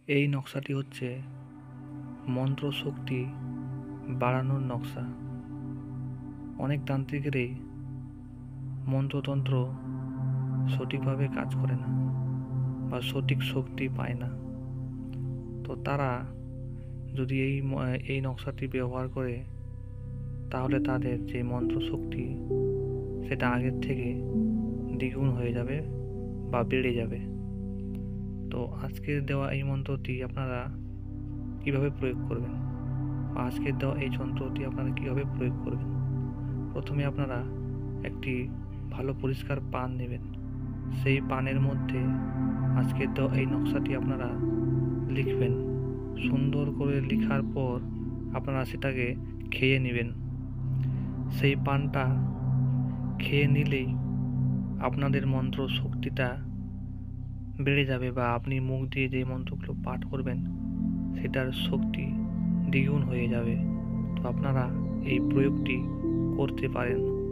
এই নকশাটি হচ্ছে মন্ত্র শক্তি বাড়ানোর নকশা। অনেক তান্ত্রিকেরই মন্ত্রতন্ত্র সঠিকভাবে কাজ করে না বা সঠিক শক্তি পায় না। তো তারা যদি এই নকশাটি ব্যবহার করে তাহলে তাদের যে মন্ত্র শক্তি সেটা আগের থেকে দ্বিগুণ হয়ে যাবে বা বেড়ে যাবে। তো আজকের দেওয়া এই মন্ত্রটি আপনারা কিভাবে প্রয়োগ করবেন বা আজকের দেওয়া এই যন্ত্রটি আপনারা কিভাবে প্রয়োগ করবেন। প্রথমে আপনারা একটি ভালো পরিষ্কার পান নেবেন। সেই পানের মধ্যে আজকের দেওয়া এই নকশাটি আপনারা লিখবেন। সুন্দর করে লেখার পর আপনারা সেটাকে খেয়ে নেবেন। সেই পানটা খেয়ে নিলেই আপনাদের মন্ত্র শক্তিটা বেড়ে যাবে বা আপনি মুখ দিয়ে যে মন্ত্রগুলো পাঠ করবেন সেটার শক্তি দ্বিগুণ হয়ে যাবে। তো আপনারা এই প্রয়োগটি করতে পারেন।